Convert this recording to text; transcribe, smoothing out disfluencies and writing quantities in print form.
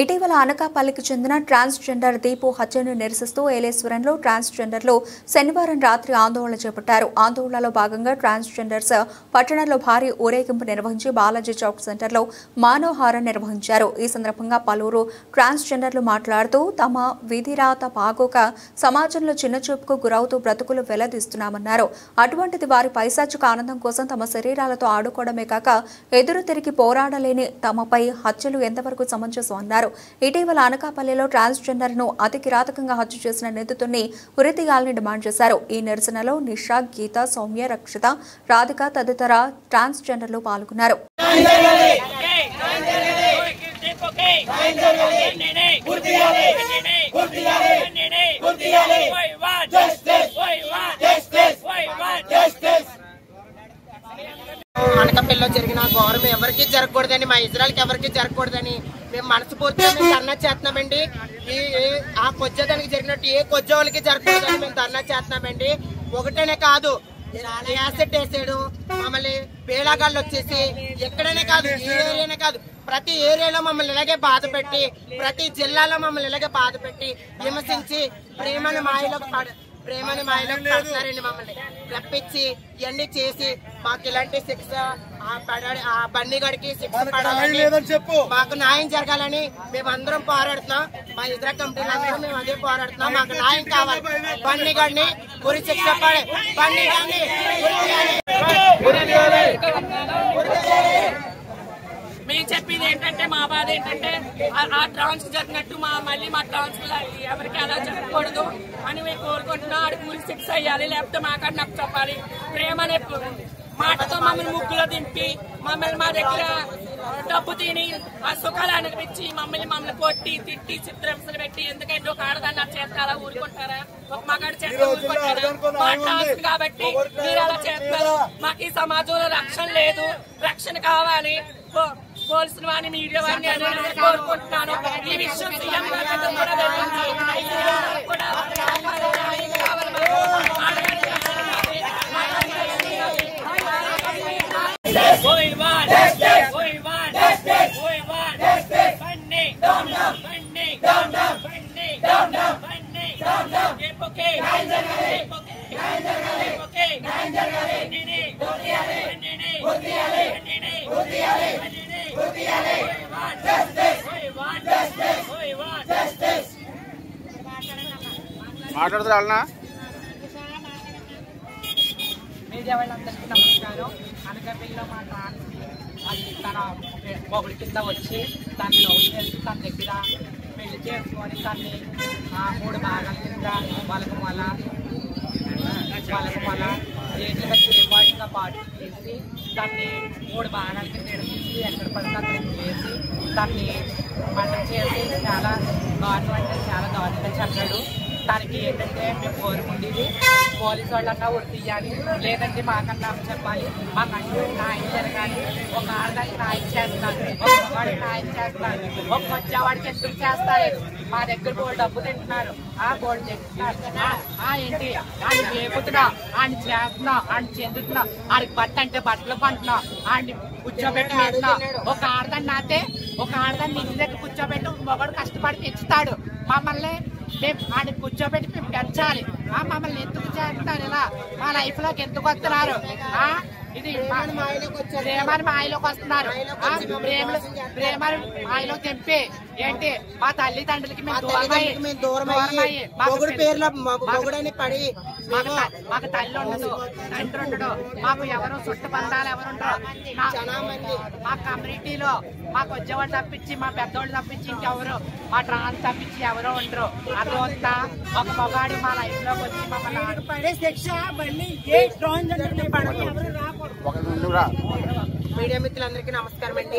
ఇటీవల అనకాపల్లికి చెందిన ట్రాన్స్జెండర్ దీపు హత్యను నిరసిస్తూ ఏలేశ్వరంలో ట్రాన్స్జెండర్లు శనివారం రాత్రి ఆందోళన చేపట్టారు. ఆందోళనలో భాగంగా ట్రాన్స్జెండర్స్ పట్టణంలో భారీ ఊరేగింపు నిర్వహించి బాలాజీ చౌక్ సెంటర్లో మానవహారం నిర్వహించారు. ఈ సందర్భంగా పలువురు ట్రాన్స్జెండర్లు మాట్లాడుతూ తమ విధిరాత బాగోక సమాజంలో చిన్నచూపుకు గురవుతూ బ్రతుకులు వెల్లదీస్తున్నామన్నారు. అటువంటిది వారి పైశాచిక ఆనందం కోసం తమ శరీరాలతో ఆడుకోవడమే కాక ఎదురు తిరిగి పోరాడలేని తమపై హత్యలు ఎంతవరకు సమంజసం అన్నారు. ఇటీవల అనకాపల్లిలో ట్రాన్స్జెండర్ ను అతి కిరాతకంగా హత్య చేసిన నిందితుడిని ఉరితీయాలని డిమాండ్ చేశారు. ఈ నిరసనలో నిషా, గీత, సౌమ్య, రక్షిత, రాధిక తదితర ట్రాన్స్జెండర్లు పాల్గొన్నారు. అనకాపల్లిలో జరిగిన ఘోరం ఎవరికి జరగకూడదని, మా ఇజ్రాయల్కి ఎవరికి జరగకూడదని మేము మనస్ఫూర్తిగా మేము ధర్నా చేస్తున్నామండి. ఆ కొజ్జదానికి జరిగినట్టు ఏ కొజ్జ వాళ్ళకి జరగకూడదని మేము ధర్నా చేస్తున్నామండి. ఒకటేనే కాదు, యాసెట్ వేసాడు మమ్మల్ని, బేలాగాళ్ళు వచ్చేసి ఎక్కడనే కాదు, ఏ ఏరియానే కాదు, ప్రతి ఏరియాలో మమ్మల్ని ఇలాగే బాధ పెట్టి, ప్రతి జిల్లాలో మమ్మల్ని ఇలాగే బాధ పెట్టి విమర్శించి ప్రేమని మాయలోకి పడతారండి. మమ్మల్ని రప్పించి ఇవన్నీ చేసి మాకు ఇలాంటి శిక్ష, ఆ బండిగడికి శిక్ష పడాలని, మాకు న్యాయం జరగాలని మేమందరం పోరాడుతున్నాం. మా ఇతర కంపెనీలందరూ మేము అదే పోరాడుతున్నాం. మాకు న్యాయం కావాలి. బండిగడిని ఉరి శిక్ష పడే, బండిగడిని మేము చెప్పింది ఏంటంటే, మా బాధ ఏంటంటే ఆ ట్రాన్స్ జరిగినట్టు మళ్ళీ మా ట్రాన్స్ ఎవరికి అలా జరగకూడదు అని మేము కోరుకుంటున్నాం. ఆడికి ఊరి శిక్ష అయ్యాలి, లేకపోతే మాకన్నా చెప్పాలి. ప్రేమ అనే మాటతో మమ్మల్ని ముగ్గులో దింపి మమ్మల్ని మా దగ్గర డబ్బు తిని ఆ సుఖాలు అనిపించి మమ్మల్ని కొట్టి తిట్టి చిత్రహింసలు పెట్టి, ఎందుకంటే ఒక ఆడదాన్ని ఆ చేత అలా ఊరుకుంటారా, ఒక మగాడి చేత ఊరుకుంటారా? మా ట్రాన్స్ కాబట్టి మీరు అలా చేస్తారు. మాకు ఈ సమాజంలో రక్షణ లేదు, రక్షణ కావాలి. పోలీసులు వాడిని, మీడియా వాడిని అని కోరుకుంటున్నాను. ఈ విషయం సీఎం గారు కూడా మాట్లాడుతున్నా. మీడియా వాళ్ళందరికీ నమస్కారం. అనకాపల్లిలో మా ట్రాన్స్ అది తన మొగుడి కింద వచ్చి తను లవ్ చేసి తన దగ్గర పెళ్లి చేసుకొని తన్ని 3 భాగాల కింద వలకమల రేట్లుగా చేపాటుగా పాటు చేసి తన్ని 3 భాగాల కింద ఎడతీసి ఎక్కడ పడితే అక్కడికి చేసి తన్ని మర్డర్ చేసి చాలా దారుణం అంటే చాలా దారుణంగా చెప్పాడు. దానికి ఏంటంటే మేము కోరుకుండేది పోలీసు వాళ్ళన్నా ఉరి తీయాలి, లేదంటే మాకన్నా చెప్పాలి, మాకంటూ న్యాయం జరగాలి. ఒక ఆడదానికి న్యాయం చేస్తారు, ఒక మగవాడికి న్యాయం చేస్తారు, ఒక వచ్చేవాడికి ఎందుకు చేస్తారు? మా దగ్గర బోల్డ్ డబ్బు తింటున్నారు, ఆ బోల్డ్ తింటున్నారు. ఏంటి ఆయన వేపుతున్నాం, ఆయన చేస్తున్నాం, ఆయన చెందుతున్నాం, ఆడికి బట్ట అంటే బట్టలు పంటున్నాం, ఆయన్ని కూర్చోబెట్టి వేస్తున్నాం. ఒక ఆడదాన్ని నాతే, ఒక ఆడదాన్ని ఇంటి దగ్గర కూర్చోబెట్టి మగవాడు కష్టపడి తెచ్చుతాడు. మమ్మల్ని మేము ఆడికి కూర్చోబెట్టి మేము పెంచాలి. మమ్మల్ని ఎందుకు చేస్తున్నారు ఇలా? మా లైఫ్ లోకి ఎందుకు వస్తున్నారు? ఇది ప్రేమని మాయలోకి వస్తున్నారు. ప్రేమని మాయలో తెంపి ఏంటి మా తల్లిదండ్రులకి మేము దూరమయ్యి మాకు తల్లి ఉండదు, తండ్రి ఉండడు, మాకు ఎవరు చుట్టుబంధాలు ఎవరు ఉండరు. మా కమ్యూనిటీలో మాకు వచ్చేవాళ్ళు తప్పించి, మా పెద్దవాళ్ళు తప్పించి ఇంకెవరు, మా ట్రాన్స్ తప్పించి ఎవరో ఉండరు. అదొంతా ఒక మగాడి మా లైఫ్ లోకి వచ్చి మమ్మల్ని పడే శిక్ష మళ్ళీ ఏ ట్రాన్స్. మీడియా మిత్రులందరికీ నమస్కారం అండి.